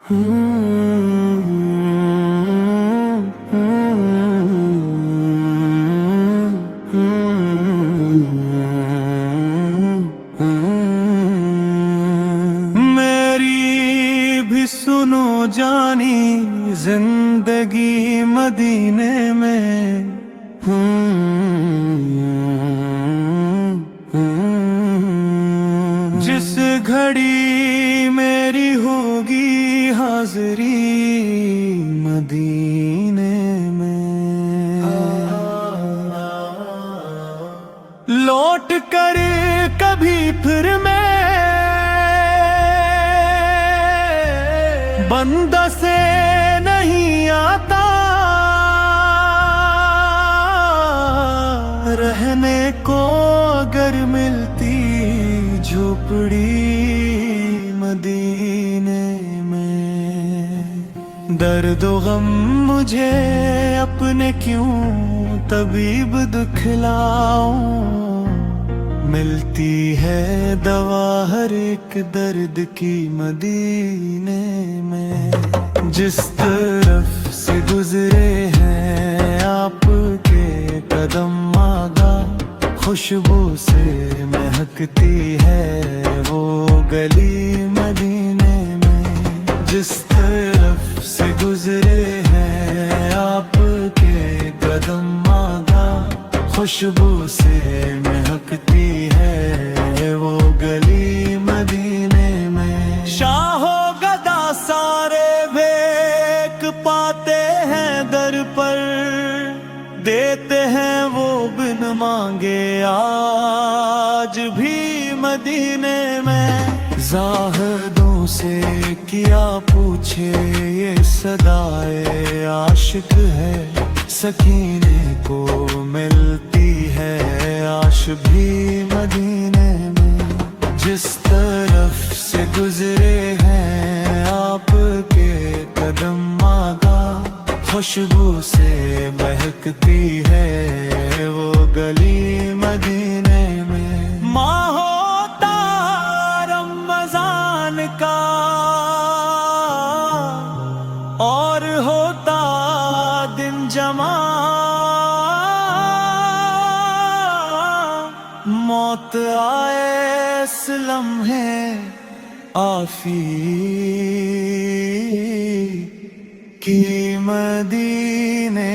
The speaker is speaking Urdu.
میری بھی سنو جانی زندگی مدینے میں جس گھڑی میری ہوگی حاضری مدینے میں، لوٹ کر کبھی پھر میں بندہ سے نہیں آتا، رہنے کو اگر ملتی جھوپڑی مدینے میں، درد و غم مجھے اپنے کیوں طبیب دکھلاؤں، ملتی ہے دوا ہر ایک درد کی مدینے میں، جس طرف سے گزرے ہیں آپ کے قدم آگا، خوشبو سے مہکتی ہے وہ گلی مدینے میں، جس طرف سے گزرے ہیں آپ کے قدم آگا، خوشبو سے مہکتی ہے وہ گلی مدینے میں، شاہ و گدا سارے بھیک پاتے ہیں در پر، دیتے ہیں وہ بن مانگے آج بھی مدینے میں، زاہدوں سے کیا پوچھے یہ صدائے عاشق ہے، سکینے کو ملتی ہے عاش بھی مدینے میں، جس طرف سے گزرے ہیں آپ کے قدم آگا، خوشبو سے مہکتی ہے وہ گلی مدینے میں، ماہ ہوتا رمضان کا اور ہوتا دن جمع، موت آئے اس لمحے آفی کی مدینے